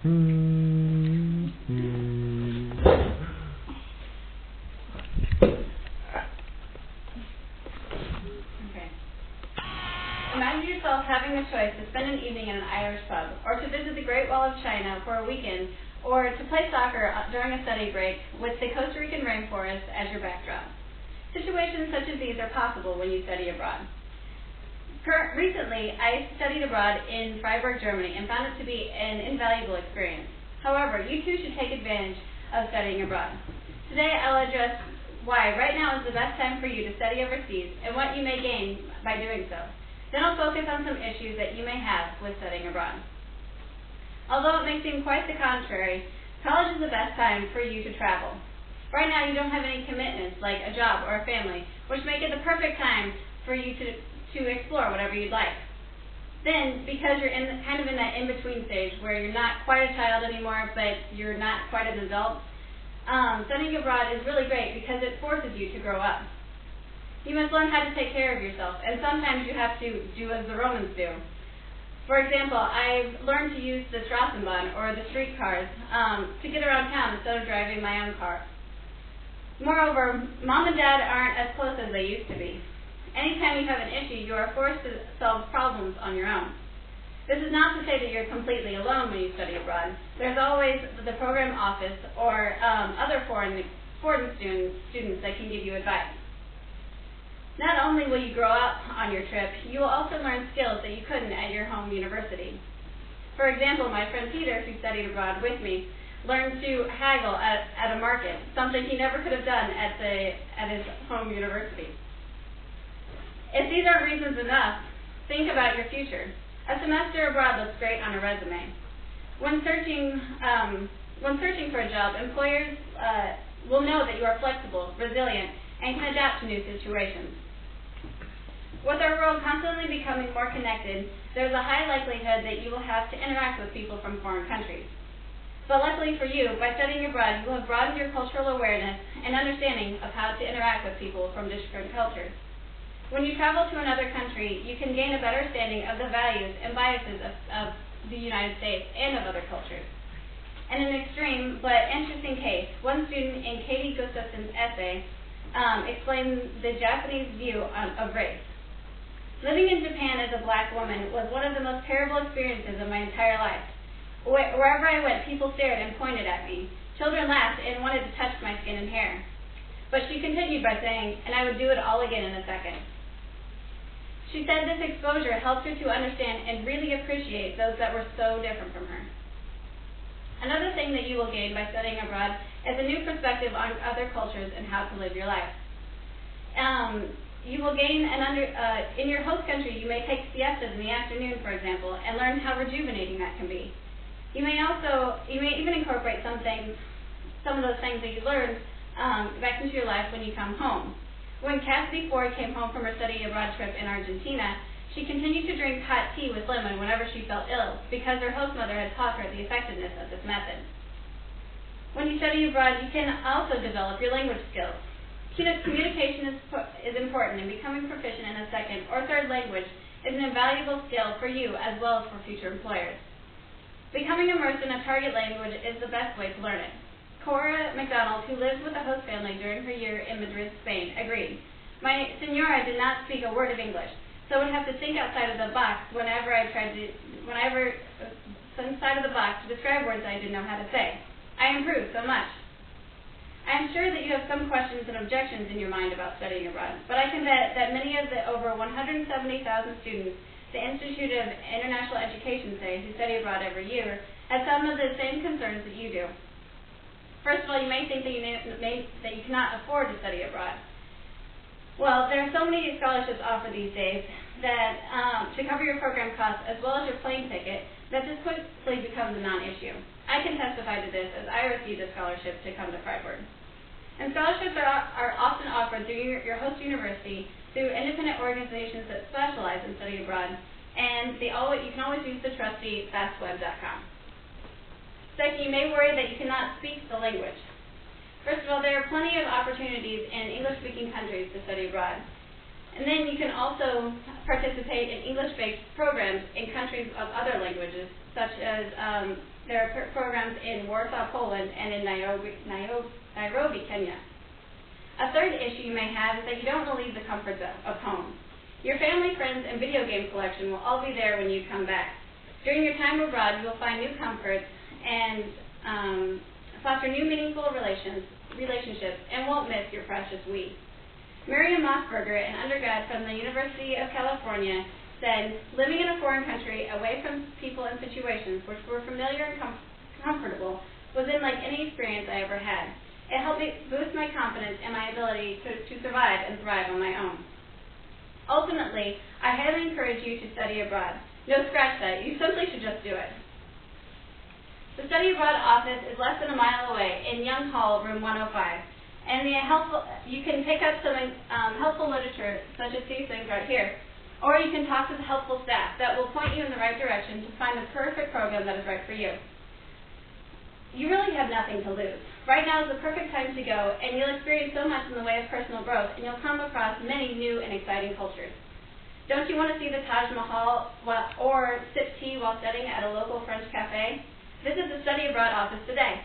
Imagine yourself having the choice to spend an evening in an Irish pub, or to visit the Great Wall of China for a weekend, or to play soccer during a study break with the Costa Rican rainforest as your backdrop. Situations such as these are possible when you study abroad. Recently, I studied abroad in Freiburg, Germany, and found it to be an invaluable experience. However, you too should take advantage of studying abroad. Today, I'll address why right now is the best time for you to study overseas and what you may gain by doing so. Then I'll focus on some issues that you may have with studying abroad. Although it may seem quite the contrary, college is the best time for you to travel. Right now you don't have any commitments like a job or a family, which make it the perfect time for you to explore whatever you'd like. Then, because you're kind of in that in-between stage where you're not quite a child anymore, but you're not quite an adult, studying abroad is really great because it forces you to grow up. You must learn how to take care of yourself, and sometimes you have to do as the Romans do. For example, I've learned to use the Straßenbahn, or the streetcars, to get around town instead of driving my own car. Moreover, Mom and Dad aren't as close as they used to be. Anytime you have an issue, you are forced to solve problems on your own. This is not to say that you're completely alone when you study abroad. There's always the program office or other foreign students that can give you advice. Not only will you grow up on your trip, you will also learn skills that you couldn't at your home university. For example, my friend Peter, who studied abroad with me, learned to haggle at a market, something he never could have done at his home university. If these aren't reasons enough, think about your future. A semester abroad looks great on a resume. When searching for a job, employers will know that you are flexible, resilient, and can adapt to new situations. With our world constantly becoming more connected, there's a high likelihood that you will have to interact with people from foreign countries. But luckily for you, by studying abroad, you will have broadened your cultural awareness and understanding of how to interact with people from different cultures. When you travel to another country, you can gain a better understanding of the values and biases of the United States and of other cultures. In an extreme but interesting case, one student in Katie Gustafson's essay explained the Japanese view of race. Living in Japan as a black woman was one of the most terrible experiences of my entire life. Wherever I went, people stared and pointed at me. Children laughed and wanted to touch my skin and hair. But she continued by saying, and I would do it all again in a second. She said this exposure helped her to understand and really appreciate those that were so different from her. Another thing that you will gain by studying abroad is a new perspective on other cultures and how to live your life. You will gain in your host country, you may take siestas in the afternoon, for example, and learn how rejuvenating that can be. You may even incorporate some of those things that you learned back into your life when you come home. When Cassidy Ford came home from her study abroad trip in Argentina, she continued to drink hot tea with lemon whenever she felt ill, because her host mother had taught her the effectiveness of this method. When you study abroad, you can also develop your language skills. Communication is important, and becoming proficient in a second or third language is an invaluable skill for you as well as for future employers. Becoming immersed in a target language is the best way to learn it. Cora McDonald, who lived with a host family during her year in Madrid, Spain, agreed. My senora did not speak a word of English, so I would have to think outside of the box whenever inside of the box to describe words I didn't know how to say. I improved so much. I am sure that you have some questions and objections in your mind about studying abroad, but I can bet that many of the over 170,000 students the Institute of International Education say who study abroad every year have some of the same concerns that you do. First of all, you may think that you cannot afford to study abroad. Well, there are so many scholarships offered these days that to cover your program costs as well as your plane ticket that this quickly becomes a non-issue. I can testify to this as I received a scholarship to come to Freiburg. And scholarships are often offered through your host university through independent organizations that specialize in study abroad, and you can always use the trusty fastweb.com. Second, you may worry that you cannot speak the language. First of all, there are plenty of opportunities in English-speaking countries to study abroad. And then you can also participate in English-based programs in countries of other languages, such as there are programs in Warsaw, Poland, and in Nairobi, Kenya. A third issue you may have is that you don't want to leave the comforts of home. Your family, friends, and video game collection will all be there when you come back. During your time abroad, you will find new comforts and foster new meaningful relationships and won't miss your precious we. Miriam Mossberger, an undergrad from the University of California, said, living in a foreign country, away from people and situations which were familiar and comfortable, was unlike any experience I ever had. It helped me boost my confidence and my ability to survive and thrive on my own. Ultimately, I highly encourage you to study abroad. No, scratch that. You simply should just do it. The Study Abroad office is less than a mile away in Young Hall, room 105. And you can pick up some helpful literature, such as these things right here. Or you can talk to the helpful staff that will point you in the right direction to find the perfect program that is right for you. You really have nothing to lose. Right now is the perfect time to go, and you'll experience so much in the way of personal growth, and you'll come across many new and exciting cultures. Don't you want to see the Taj Mahal or sip tea while studying at a local French cafe? Visit the Study Abroad office today.